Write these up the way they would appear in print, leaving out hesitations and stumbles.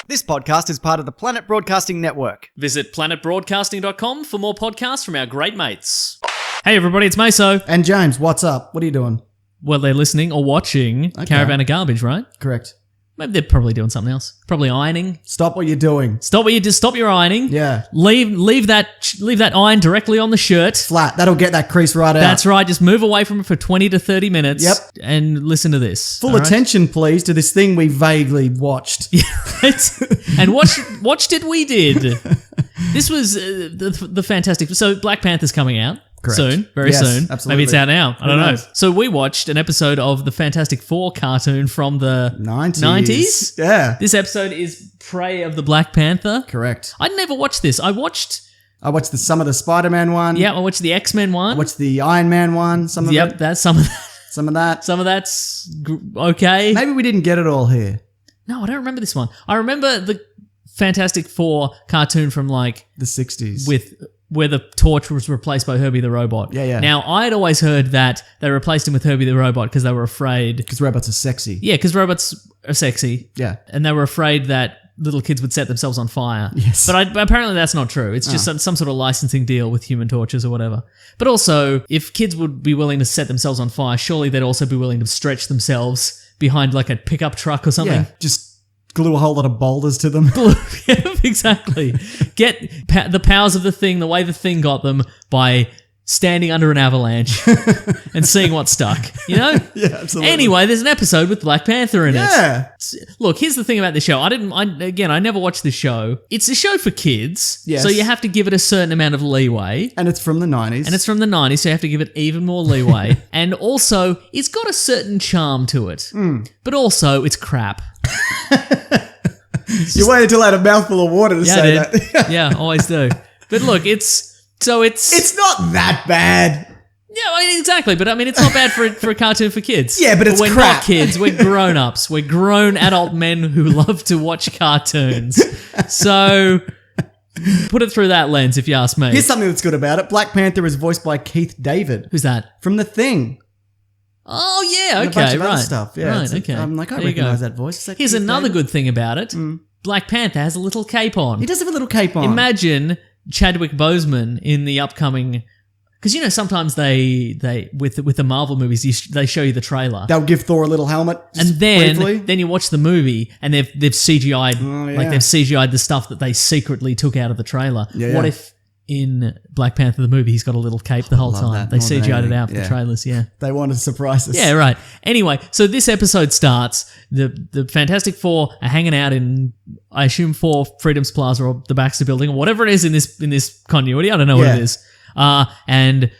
This podcast is part of the Planet Broadcasting Network. Visit planetbroadcasting.com for more podcasts from our great mates. Hey everybody, it's Meso. And James, what's up? What are you doing? Well, they're listening or watching Caravan of Garbage, right? Correct. Maybe they're probably doing something else. Probably ironing. Stop what you're doing. Stop your ironing. Yeah. Leave that iron directly on the shirt. Flat. That'll get that crease right out. That's right. Just move away from it for 20 to 30 minutes. Yep. And listen to this. Full attention, please, to this thing we vaguely watched. Yeah, right? And watched it we did. This was the fantastic... So Black Panther's coming out. Correct. Soon, very soon. Absolutely. Maybe it's out now. I don't know. knows? So we watched an episode of the Fantastic Four cartoon from the 90s. Yeah. This episode is Prey of the Black Panther. Correct. I'd never watched this. I watched some of the Spider-Man one. I watched the X-Men one. I watched the Iron Man one. Some of it. That's some of that. Some of that. Some of that's okay. Maybe we didn't get it all here. No, I don't remember this one. I remember the Fantastic Four cartoon from like the 60s. Where the Torch was replaced by Herbie the Robot. Yeah. Now, I'd always heard that they replaced him with Herbie the Robot because they were afraid... Because robots are sexy. Yeah, because robots are sexy. Yeah. And they were afraid that little kids would set themselves on fire. Yes. But apparently that's not true. It's just some sort of licensing deal with Human Torches or whatever. But also, if kids would be willing to set themselves on fire, surely they'd also be willing to stretch themselves behind like a pickup truck or something. Yeah, just glue a whole lot of boulders to them. Yeah, exactly. Get the powers of the thing, the way the thing got them, by standing under an avalanche and seeing what stuck, you know? Yeah, absolutely. Anyway, there's an episode with Black Panther in it. Yeah. Look, here's the thing about this show. I never watched this show. It's a show for kids, Yes. so you have to give it a certain amount of leeway. And it's from the 90s. And it's from the 90s, so you have to give it even more leeway. And also, it's got a certain charm to it. But also, it's crap. You waited until I had a mouthful of water to say that. Yeah, always do. But look, it's not that bad. Yeah, I mean, exactly. But I mean, it's not bad for a cartoon for kids. Yeah, but it's we're crap. not kids. We're grown-ups. We're grown adult men who love to watch cartoons. So put it through that lens, if you ask me. Here's something that's good about it. Black Panther is voiced by Keith David. Who's that? From The Thing. Oh, yeah, And okay, a bunch of right. other stuff. Yeah, right, okay. I'm like, I There you recognize go. that voice. Is that Here's Keith another David? good thing about it. Black Panther has a little cape on. He does have a little cape on. Imagine Chadwick Boseman in the upcoming... Because, you know, sometimes they with the Marvel movies, they show you the trailer. They'll give Thor a little helmet. And just then briefly. you watch the movie and they've CGI'd yeah. like they've CGI'd the stuff that they secretly took out of the trailer. Yeah, What yeah. if in Black Panther the movie he's got a little cape the whole love time? that They more than CGI'd it anything. out for the Yeah. trailers, yeah. They wanted to surprise us. Yeah, right. Anyway, so this episode starts. The Fantastic Four are hanging out in, I assume, 4 Freedom's Plaza or the Baxter Building or whatever it is in this continuity. I don't know what Yeah. it is. And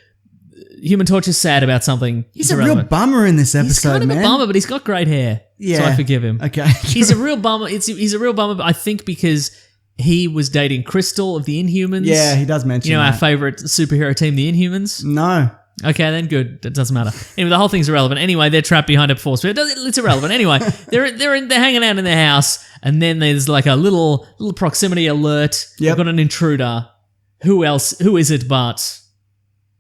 Human Torch is sad about something. He's a real bummer in this episode, He's kind of man. a bummer, but he's got great hair. Yeah. So I forgive him. Okay. He's a real bummer. He's a real bummer, I think, because he was dating Crystal of the Inhumans. Yeah, he does mention You know, our that. favourite superhero team, the Inhumans. No. Okay, then good. It doesn't matter. Anyway, the whole thing's irrelevant. Anyway, they're trapped behind a force field. It's irrelevant. Anyway, they're hanging out in their house, and then there's like a little proximity alert. Yep. We've got an intruder. Who else? Who is it but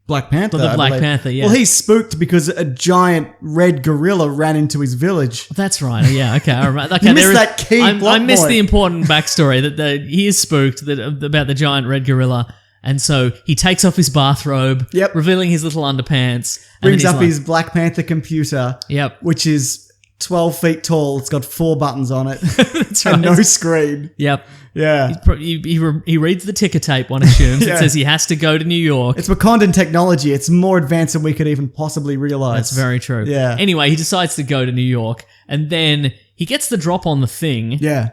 Black Panther. the I Black believe. Panther? Yeah. Well, he's spooked because a giant red gorilla ran into his village. That's right. Yeah. Okay. All right. Okay. You missed that key I plot missed point. the important backstory that he is spooked about the giant red gorilla, and so he takes off his bathrobe, Yep. revealing his little underpants. And Brings then up he's his Black Panther computer, Yep. which is 12 feet tall. It's got 4 buttons on it. That's right. And no screen. Yep. Yeah. He reads the ticker tape. One assumes Yeah. it says he has to go to New York. It's Wakandan technology. It's more advanced than we could even possibly realize. That's very true. Yeah. Anyway, he decides to go to New York, and then he gets the drop on the thing. Yeah.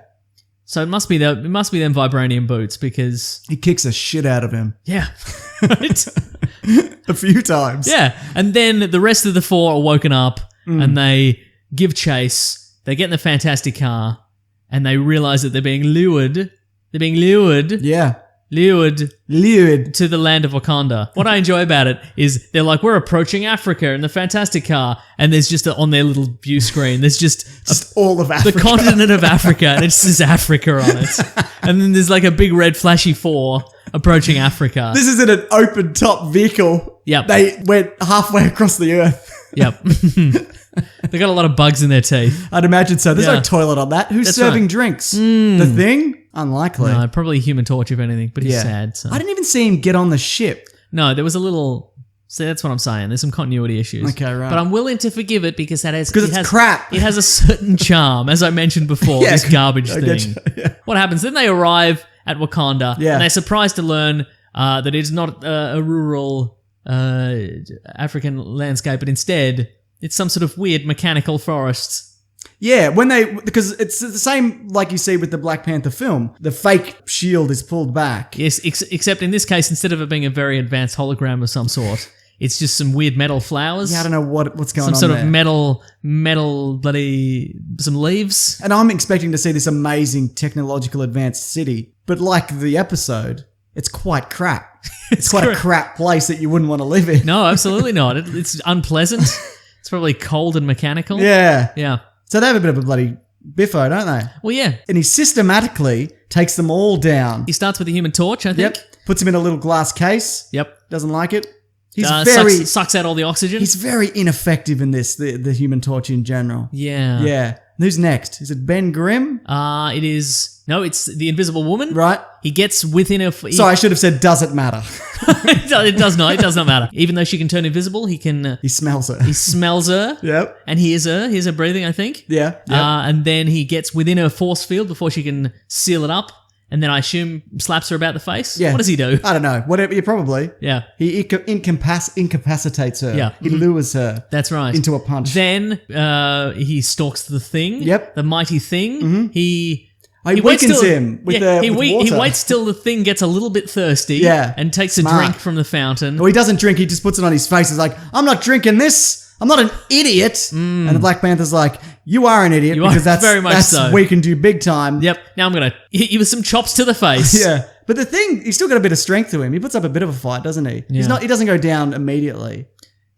So it must be them vibranium boots because He kicks the shit out of him yeah. Right? a few times. Yeah, and then the rest of the 4 are woken up and they give chase. They get in the fantastic car and they realize that they're being lured. They're being lured Yeah. lured Lured. to the land of Wakanda. What I enjoy about it is they're like, we're approaching Africa in the fantastic car, and there's just on their little view screen, there's just all of the Africa. continent of Africa, and it just says Africa on it. And then there's like a big red flashy 4 approaching Africa. This is in an open top vehicle. Yep. They went halfway across the earth. Yep. They got a lot of bugs in their teeth. I'd imagine so. There's Yeah. no toilet on that. Who's That's serving right. drinks? The Thing? Unlikely. No, probably Human Torch, if anything, but he's sad. So. I didn't even see him get on the ship. No, there was a little... See, that's what I'm saying. There's some continuity issues. Okay, right. But I'm willing to forgive it because It's crap. It has a certain charm, as I mentioned before, Yeah, this garbage I thing. get you. Yeah. What happens? Then they arrive at Wakanda, Yeah. and they're surprised to learn that it's not a rural African landscape, but instead it's some sort of weird mechanical forest. Yeah, because it's the same like you see with the Black Panther film. The fake shield is pulled back. Yes, except in this case, instead of it being a very advanced hologram of some sort, it's just some weird metal flowers. Yeah, I don't know what's going on Some sort there. of metal bloody, some leaves. And I'm expecting to see this amazing technological advanced city. But like the episode, it's quite crap. It's quite a crap place that you wouldn't want to live in. No, absolutely not. It's unpleasant. It's probably cold and mechanical. Yeah. Yeah. So they have a bit of a bloody biffo, don't they? Well, yeah. And he systematically takes them all down. He starts with the Human Torch, I think. Yep. Puts him in a little glass case. Yep. Doesn't like it. He's Sucks out all the oxygen. He's very ineffective in this, the Human Torch in general. Yeah. Yeah. Who's next? Is it Ben Grimm? It is... No, it's the Invisible Woman. Right. He gets within a... Sorry, I should have said, does it matter? It does not. It does not matter. Even though she can turn invisible, he can... He smells her. He smells her. Yep. And hears her breathing, I think. Yeah. Yep. And then he gets within her force field before she can seal it up. And then I assume slaps her about the face. Yeah. What does he do? I don't know. Whatever. Yeah, probably. Yeah. He incapacitates her. Yeah. He lures her That's right. into a punch. Then he stalks the Thing. Yep. The mighty Thing. He weakens till- him with water. He waits till the Thing gets a little bit thirsty. Yeah. And takes Smart. a drink from the fountain. Well, he doesn't drink. He just puts it on his face. He's like, I'm not drinking this. I'm not an idiot. And the Black Panther's like, you are an idiot You are because that's very much so. weakened you big time. Yep. Now I'm going to hit you with some chops to the face. Yeah. But the Thing, he's still got a bit of strength to him. He puts up a bit of a fight, doesn't he? Yeah. He doesn't go down immediately.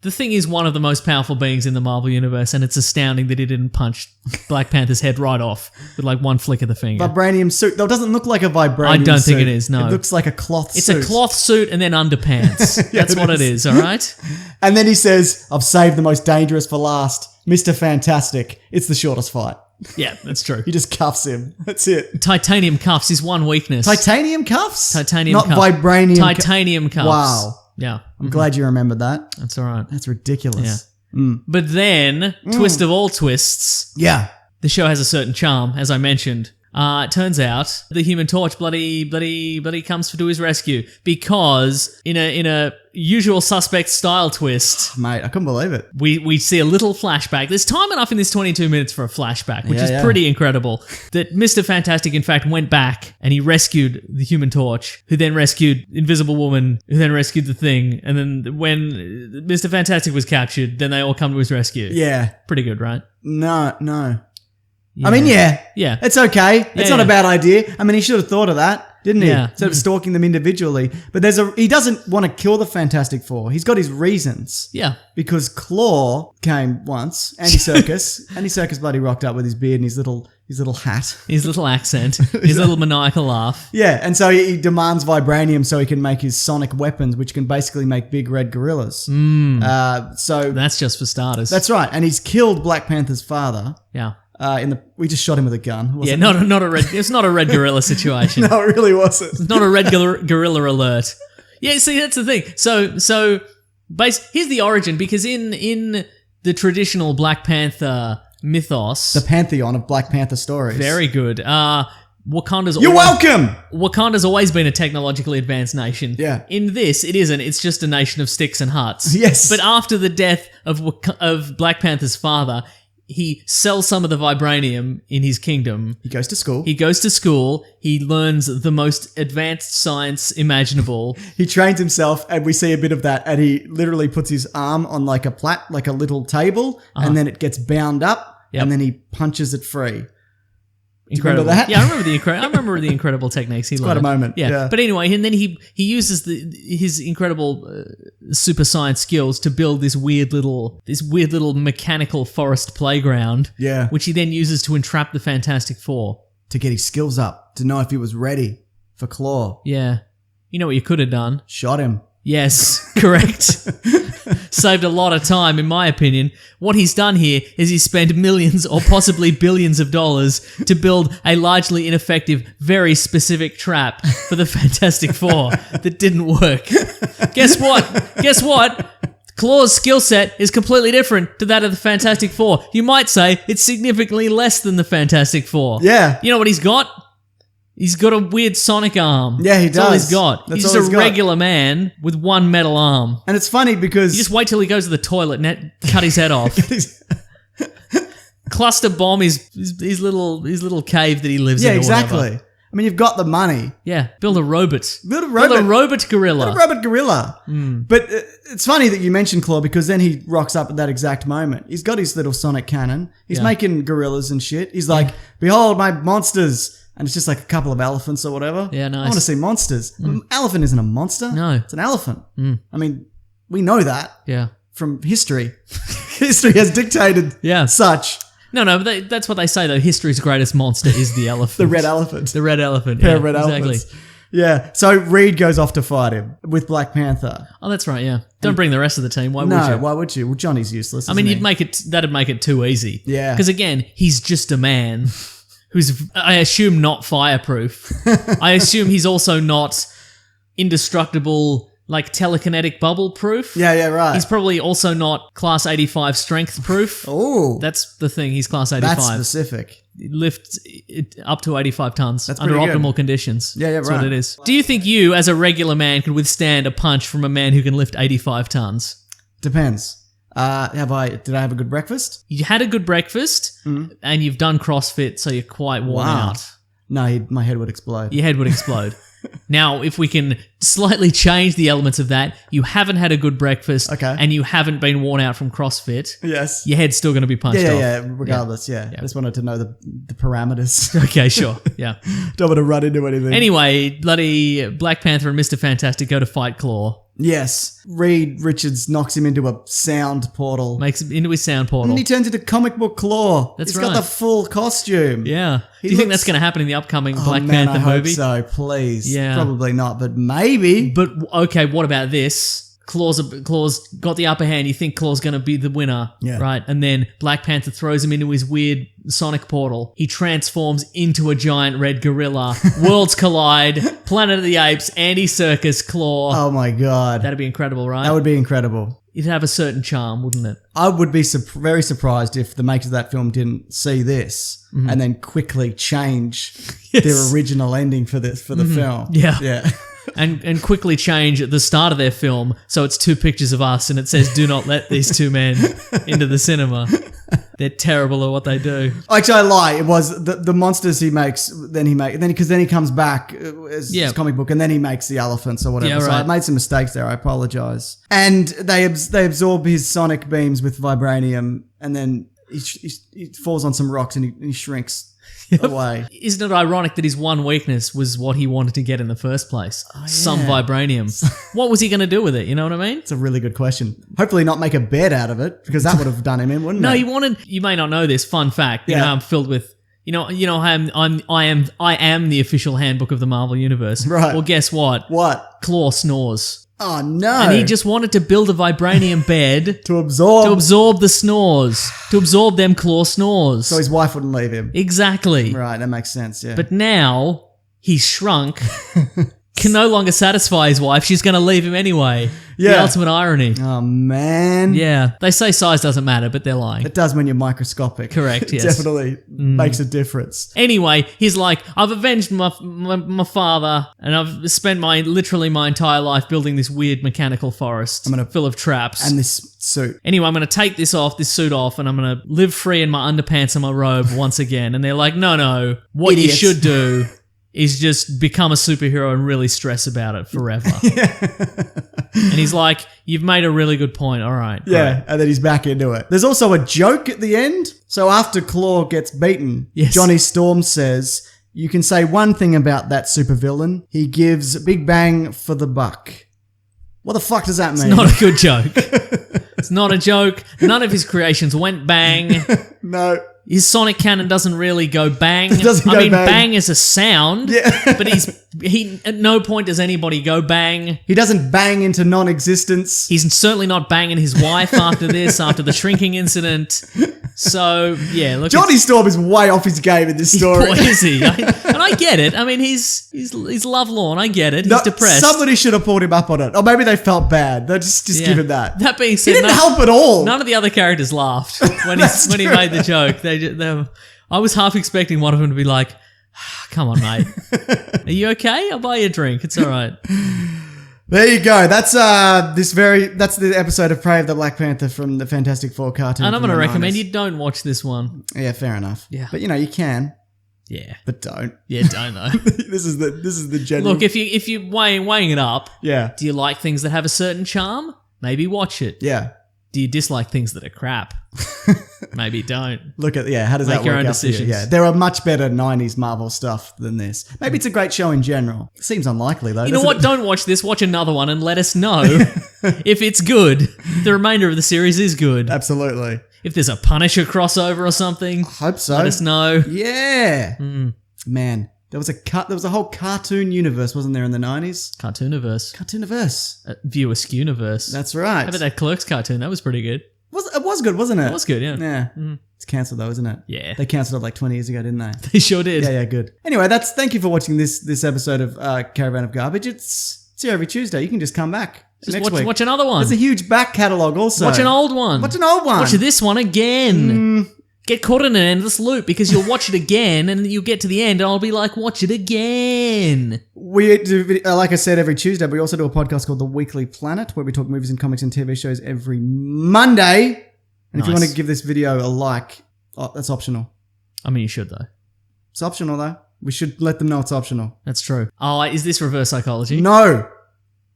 The Thing is one of the most powerful beings in the Marvel Universe, and it's astounding that he didn't punch Black Panther's head right off with like one flick of the finger. Vibranium suit. Though it doesn't look like a vibranium I don't suit. think it is, no. It looks like a cloth It's suit. a cloth suit and then underpants. That's what it is, all right? And then he says, I've saved the most dangerous for last. Mr. Fantastic. It's the shortest fight. Yeah, that's true. He just cuffs him. That's it. Titanium cuffs is one weakness. Titanium cuffs? Titanium Not cuffs. vibranium Titanium cuffs. Wow. Yeah. I'm glad you remembered that. That's all right. That's ridiculous. But then, twist of all twists, Yeah. the show has a certain charm, as I mentioned. It turns out the Human Torch bloody comes to his rescue because in a usual suspect style twist, Mate, I couldn't believe it. we see a little flashback. There's time enough in this 22 minutes for a flashback, which is pretty incredible. That Mr. Fantastic, in fact, went back and he rescued the Human Torch, who then rescued Invisible Woman, who then rescued the Thing, and then when Mr. Fantastic was captured, then they all come to his rescue. Yeah. Pretty good, right? No. Yeah. I mean, yeah. Yeah. It's okay. It's not yeah. a bad idea. I mean, he should have thought of that, didn't he? Yeah. Instead of stalking them individually. But he doesn't want to kill the Fantastic Four. He's got his reasons. Yeah. Because Claw came once, Andy Serkis. Andy Serkis bloody rocked up with his beard and his little hat. His little accent, his little maniacal laugh. Yeah, and so he demands vibranium so he can make his sonic weapons, which can basically make big red gorillas. So That's just for starters. that's right. And he's killed Black Panther's father. yeah. We just shot him with a gun. Yeah, wasn't not a red. It's not a red gorilla situation. it? No, it really wasn't. It's not a red gorilla alert. Yeah, see, that's the thing. So, here's the origin because in the traditional Black Panther mythos, The pantheon of Black Panther stories. very good. Wakanda's You're welcome! Wakanda's always been a technologically advanced nation. Yeah. In this, it isn't. It's just a nation of sticks and huts. Yes. But after the death of Black Panther's father, he sells some of the vibranium in his kingdom. He goes to school. He goes to school. He learns the most advanced science imaginable. He trains himself, and we see a bit of that. And he literally puts his arm on like a little table, and then it gets bound up, Yep. and then he punches it free. Incredible. remember that? Yeah, I remember the incredible techniques he learned. quite a moment, yeah. But anyway, and then he uses his incredible super science skills to build this weird little mechanical forest playground. Yeah. Which he then uses to entrap the Fantastic Four. To get his skills up, to know if he was ready for Claw. Yeah. You know what you could have done? Shot him. Yes, correct. saved a lot of time, in my opinion. What he's done here is he's spent millions or possibly billions of dollars to build a largely ineffective, very specific trap for the Fantastic Four that didn't work. Guess what? Claw's skill set is completely different to that of the Fantastic Four. You might say it's significantly less than the Fantastic Four. Yeah. You know what he's got? He's got a weird sonic arm. Yeah, he That's all does. he's got. That's He's all just he's a got. regular man with one metal arm. And it's funny because... You just wait till he goes to the toilet and cut his head off. Cluster bomb his little cave that he lives in. Yeah, or exactly. whatever. I mean, you've got the money. Yeah, build a robot. Build a robot gorilla. Build a robot gorilla. But it's funny that you mentioned Claw because then he rocks up at that exact moment. He's got his little sonic cannon. He's making gorillas and shit. He's like, behold my monsters. And it's just like a couple of elephants or whatever. Yeah, nice. I want to see monsters. Elephant isn't a monster. No. It's an elephant. I mean, we know that Yeah. from history. History has dictated such. No, but that's what they say though. History's greatest monster is the elephant. The red elephant. The red elephant. Pair Yeah, of red exactly. elephants. Yeah. So Reed goes off to fight him with Black Panther. Oh, that's right. Yeah. Don't bring the rest of the team. Why would No, you? why would you? Well, Johnny's useless. I mean, isn't he? that'd make it too easy. Yeah. Because again, he's just a man who's, I assume, not fireproof. I assume he's also not indestructible, like telekinetic bubble proof. Yeah, right. He's probably also not class 85 strength proof. Oh, That's the thing. He's class 85. that's specific. Lift it up to 85 tons That's under pretty good. optimal conditions. Yeah, That's right. what it is. Do you think you, as a regular man, could withstand a punch from a man who can lift 85 tons? Depends. Did I have a good breakfast? You had a good breakfast, and you've done CrossFit, so you're quite worn out. No, my head would explode. Your head would explode. Now, if we can slightly change the elements of that, you haven't had a good breakfast, Okay. and you haven't been worn out from CrossFit, Yes. your head's still going to be punched off. Yeah. Regardless, yeah. I just wanted to know the parameters. Okay, sure. Yeah. Don't want to run into anything. Anyway, bloody Black Panther and Mr. Fantastic go to fight Claw. Yes. Reed Richards knocks him into a sound portal. Makes it into his sound portal. And he turns into comic book Claw. That's He's right. got the full costume. Yeah. He Do you think looks- that's going to happen in the upcoming Black Oh, man, Panther I hope movie? so, please. Yeah. Probably not, but maybe. But okay, what about this? Claw's got the upper hand. You think Claw's going to be the winner, Yeah. right? And then Black Panther throws him into his weird sonic portal. He transforms into a giant red gorilla. Worlds collide. Planet of the Apes. Andy Serkis. Claw. Oh my God. That'd be incredible, right? That would be incredible. It'd have a certain charm, wouldn't it? I would be very surprised if the makers of that film didn't see this and then quickly change their original ending for the film. Yeah. Yeah. And quickly change at the start of their film so it's two pictures of us and it says, "Do not let these two men into the cinema." They're terrible at what they do. Actually, I lie. It was the monsters he makes. Then he comes back as his comic book, and then he makes the elephants or whatever. Yeah, So right. I made some mistakes there. I apologize. And they absorb his sonic beams with vibranium, and then he falls on some rocks and he shrinks away. Isn't it ironic that his one weakness was what he wanted to get in the first place? Some vibranium. What was he going to do with it? You know what I mean? It's a really good question. Hopefully, not make a bed out of it because that would have done him in, wouldn't No, it? you may not know this, fun fact. You Yeah. know, I'm filled with, I am the official handbook of the Marvel Universe. Right. Well, guess what? What? Claw snores. Oh no! And he just wanted to build a vibranium bed to absorb the snores, to absorb them Claw snores. so his wife wouldn't leave him. Exactly. Right, that makes sense. Yeah. But now he's shrunk, can no longer satisfy his wife. She's going to leave him anyway. The Yeah. ultimate irony. oh man. Yeah. They say size doesn't matter, but they're lying. It does when you're microscopic. Correct, It yes. definitely makes a difference. Anyway, he's like, I've avenged my father, and I've spent my entire life building this weird mechanical forest full of traps. And this suit. Anyway, I'm going to take this suit off, and I'm going to live free in my underpants and my robe once again. And they're like, no, what Idiots. you should do is just become a superhero and really stress about it forever. And he's like, you've made a really good point. All right. Yeah, great. and then he's back into it. There's also a joke at the end. So after Claw gets beaten, Yes. Johnny Storm says, you can say one thing about that supervillain. He gives big bang for the buck. What the fuck does that mean? Not a good joke. It's not a joke. None of his creations went bang. No. His sonic cannon doesn't really go bang. Doesn't I go mean, bang. bang is a sound. Yeah. But he at no point does anybody go bang. He doesn't bang into non-existence. He's certainly not banging his wife after this, after the shrinking incident. So, yeah, look. Johnny Storm is way off his game in this story. Boy, is he? And I get it. I mean, he's lovelorn. I get it. He's depressed. Somebody should have pulled him up on it. Or maybe they felt bad. They just Yeah. give him that. That being He said, didn't help at all. none of the other characters laughed when That's he made the joke. I was half expecting one of them to be like, "Come on, mate, are you okay? I'll buy you a drink. It's all right." There you go. That's the episode of Prey of the Black Panther from the Fantastic Four cartoon. And I'm from going to the recommend 90s. you don't watch this one. Yeah, fair enough. Yeah. But you can. Yeah, But don't. yeah, don't know. This is the general. Look, if you weighing it up, Yeah. do you like things that have a certain charm? Maybe watch it. Yeah. Do you dislike things that are crap? Maybe don't. Look at how does Make that your work own out for you? decisions. Yeah, there are much better '90s Marvel stuff than this. Maybe it's a great show in general. Seems unlikely though. You know what? Don't watch this. Watch another one and let us know if it's good. The remainder of the series is good. Absolutely. If there's a Punisher crossover or something, Hope so. let us know. Yeah. Man, there was a whole cartoon universe, wasn't there, in the '90s? Cartooniverse. Cartooniverse. Viewer Skewniverse. That's right. How about that Clerks cartoon? That was pretty good. It was good, wasn't it? That was good, yeah. Yeah. It's cancelled though, isn't it? Yeah. They cancelled it like 20 years ago, didn't they? They sure did. Yeah, good. Anyway, thank you for watching this episode of Caravan of Garbage. It's here every Tuesday. You can just come back Just next week. watch another one. There's a huge back catalogue also. Watch an old one. Watch an old one. Watch this one again. Get caught in an endless loop because you'll watch it again and you'll get to the end and I'll be like, watch it again. We do, like I said, every Tuesday, but we also do a podcast called The Weekly Planet where we talk movies and comics and TV shows every Monday. And if you Nice. want to give this video a like, that's optional. I mean, you should though. It's optional though. We should let them know it's optional. That's true. Oh, is this reverse psychology? No,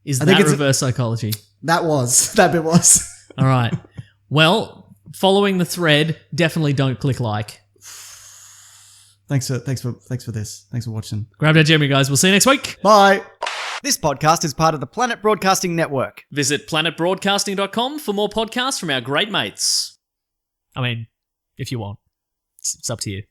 Is I think that it's- reverse psychology? that bit was. All right. Well, following the thread, definitely don't click like. Thanks for this. Thanks for watching. Grab that gem, you guys. We'll see you next week. Bye. This podcast is part of the Planet Broadcasting Network. Visit planetbroadcasting.com for more podcasts from our great mates. I mean, if you want. It's up to you.